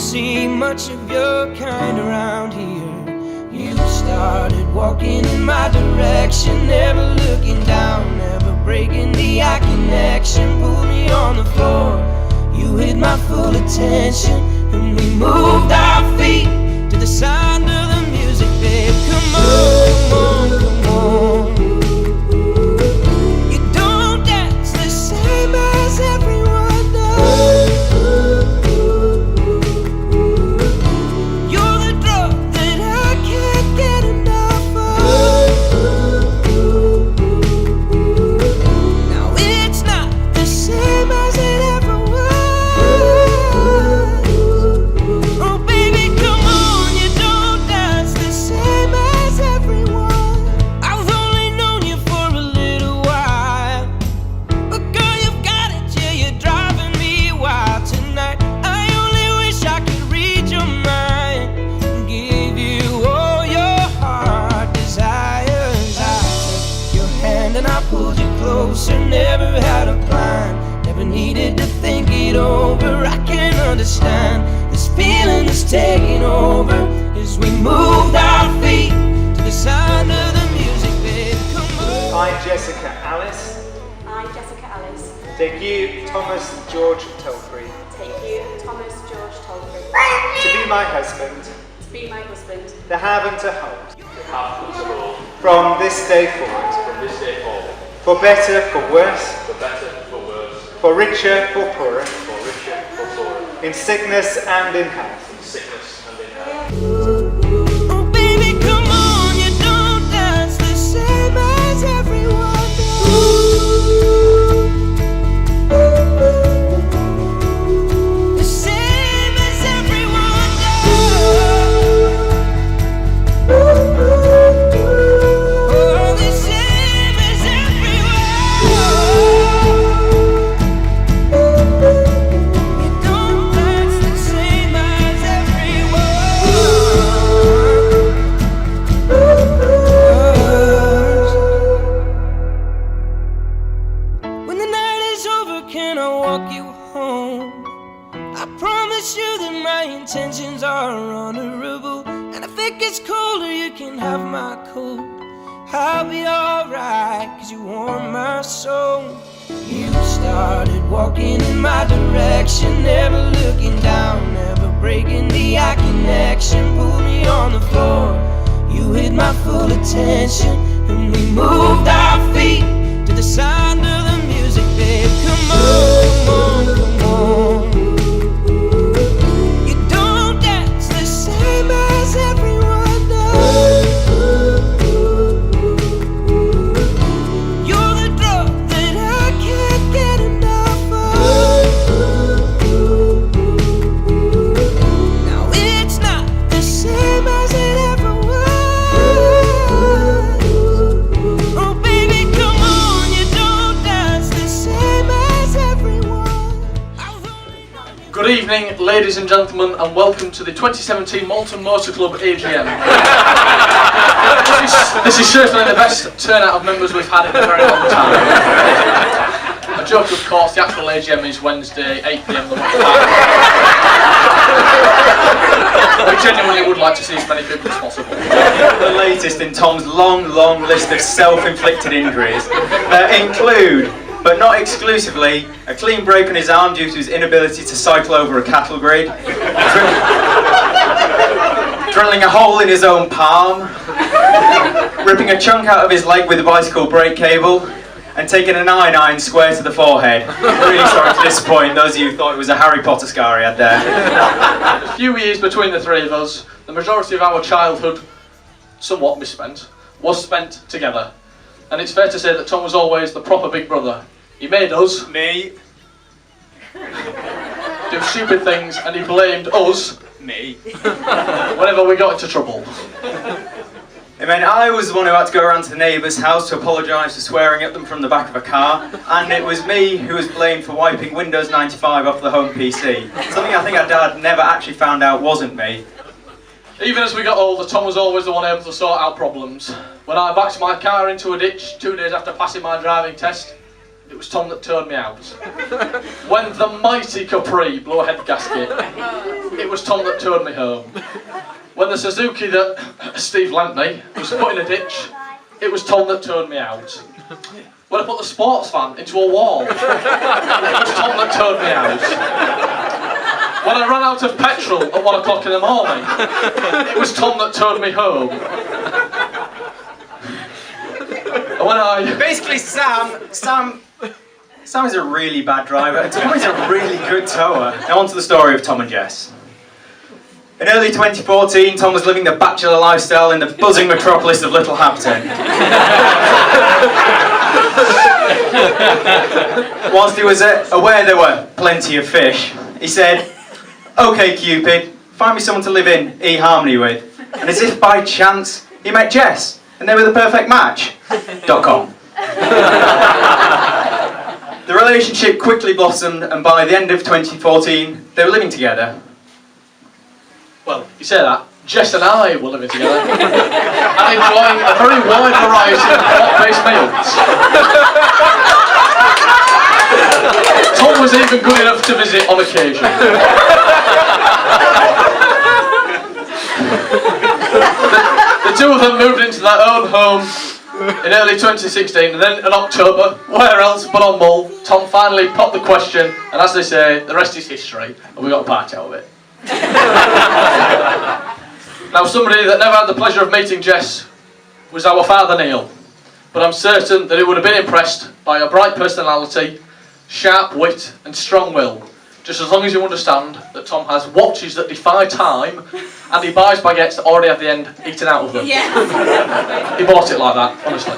see much of your kind around here. You started walking in my direction, never looking down, never breaking the eye connection. Pulled me on the floor, you hit my full attention, and we moved our feet to the sound of the music, babe. Come on, come on, come on. You don't dance the same as everyone does. You're the drug that I can't get enough of. Now it's not the same as it ever was. Oh baby, come on, you don't dance the same as everyone. I've only known you for a little while, but girl, you've got it, yeah, you're driving me wild tonight. I only wish I could read your mind and give you all your heart desires. I took your hand and I pulled you closer, never had a plan, never needed to think it over. I can't understand this feeling that's taking over as we moved our feet to the sound of the music, babe. Come on. I, Jessica Alice, I, Jessica Alice, take you, Thomas George Tolfrey, take you, Thomas George Tolfrey, to be my husband, to be my husband, to have and to hold, have and to hold from this day forward, from this day forward, for better, for worse, for better, for worse, for richer, for poorer, for richer, for poorer, in sickness and in health. in sickness and in health. Oh baby, come on, you don't dance the same as everyone does. The same as everyone does. Oh, the same as everyone. You don't dance the same as everyone. When the night is over, can I walk you home? I promise you that my intentions are honorable, and if it gets colder, you can have my coat. I'll be alright, cause you warm my soul. You started walking in my direction, never looking down, never breaking the eye connection. Pulled me on the floor, you hit my full attention, and we moved our feet to the sound of the music, babe. Come on, come on, come on. You don't dance the same as everyone does. You're the drug that I can't get enough of. Now it's not the same as it ever was. Oh baby, come on, you don't dance the same as everyone. Good evening, ladies and gentlemen, and welcome to the 2017 Malton Motor Club AGM. This is certainly the best turnout of members we've had in a very long time. A joke, of course, the actual AGM is Wednesday, 8 PM the week after. We genuinely would like to see as many people as possible. The latest in Tom's long list of self-inflicted injuries that include, but not exclusively, a clean break on his arm due to his inability to cycle over a cattle grid, drilling a hole in his own palm, ripping a chunk out of his leg with a bicycle brake cable, and taking a 9-iron square to the forehead. Really sorry to disappoint those of you who thought it was a Harry Potter scar he had there. A few years between the three of us, the majority of our childhood, somewhat misspent, was spent together. And it's fair to say that Tom was always the proper big brother. He made us Me. do stupid things, and he blamed us Me. whenever we got into trouble. It meant I was the one who had to go around to the neighbour's house to apologise for swearing at them from the back of a car, and it was me who was blamed for wiping Windows 95 off the home PC. Something I think our dad never actually found out wasn't me. Even as we got older, Tom was always the one able to sort out problems. When I backed my car into a ditch 2 days after passing my driving test, it was Tom that turned me out. When the mighty Capri blew a head gasket, it was Tom that turned me home. When the Suzuki that Steve lent me was put in a ditch, it was Tom that turned me out. When I put the sports fan into a wall, it was Tom that turned me out. When I ran out of petrol at 1 o'clock in the morning, it was Tom that turned me home. And when I... Basically, Sam is a really bad driver, and Tom is a really good tower. Now on to the story of Tom and Jess. In early 2014, Tom was living the bachelor lifestyle in the buzzing metropolis of Littlehampton. Whilst he was aware there were plenty of fish, he said, "Okay, Cupid, find me someone to live in eHarmony with." And as if by chance, he met Jess, and they were the perfect match. .com. The relationship quickly blossomed, and by the end of 2014, they were living together. Well, you say that, Jess and I were living together and enjoying a very wide variety of plant-based meals. Tom was even good enough to visit on occasion. The two of them moved into their own home in early 2016, and then in October, where else but on Mull, Tom finally popped the question, and as they say, the rest is history, and we got a party out of it. Now, somebody that never had the pleasure of meeting Jess was our father Neil, but I'm certain that he would have been impressed by her bright personality, sharp wit and strong will, just as long as you understand that Tom has watches that defy time and he buys baguettes that already have the end eaten out of them. Yeah. He bought it like that, honestly.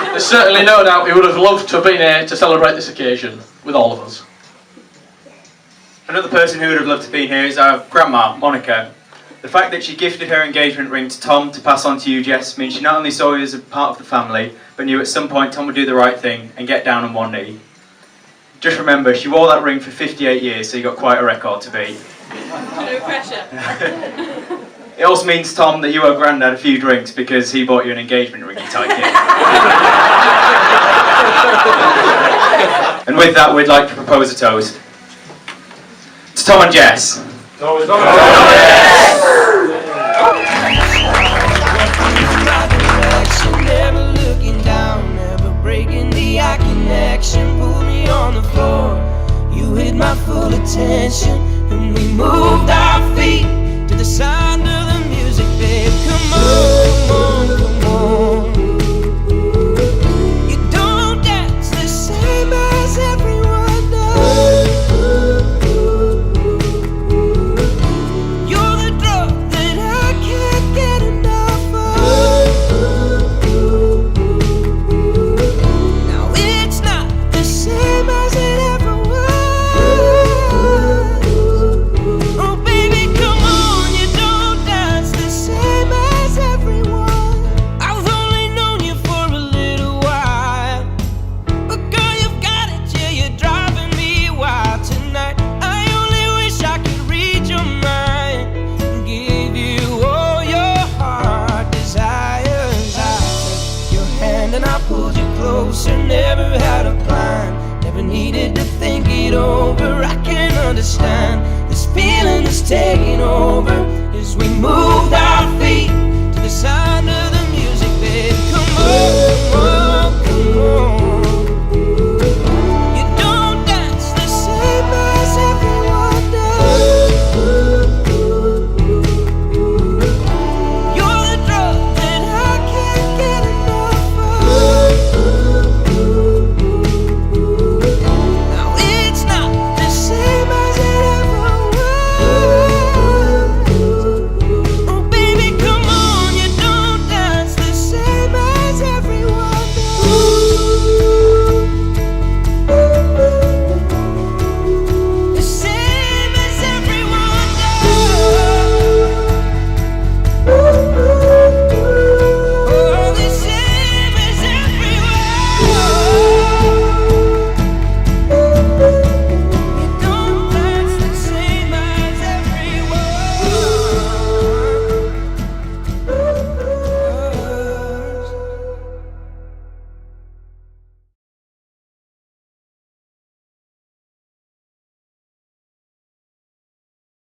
There's certainly no doubt he would have loved to have been here to celebrate this occasion with all of us. Another person who would have loved to be here is our grandma, Monica. The fact that she gifted her engagement ring to Tom to pass on to you, Jess, means she not only saw you as a part of the family, but knew at some point Tom would do the right thing and get down on one knee. Just remember, she wore that ring for 58 years, so you got quite a record to beat. No pressure. It also means, Tom, that you owe Grandad a few drinks because he bought you an engagement ring, you tight kid. And with that, we'd like to propose a toast. To Tom and Jess. Never looking down, never breaking the eye connection. Pulled me on the floor, you hit my full attention, and we moved our feet to the sound of the music, babe. Come on, come on, come on. You don't dance the same as everyone does. You're the drug that I can't get enough of. Now it's not the same as it ever was. Oh baby, come on, you don't dance the same as everyone. I've only known you for a little while, but girl, you've got it, yeah, you're driving me wild tonight. I only wish I could read your mind and give you all your heart desires. I took your hand and I pulled you closer, never had a plan, never needed to think it over. I can't understand this feeling that's taking over as we moved our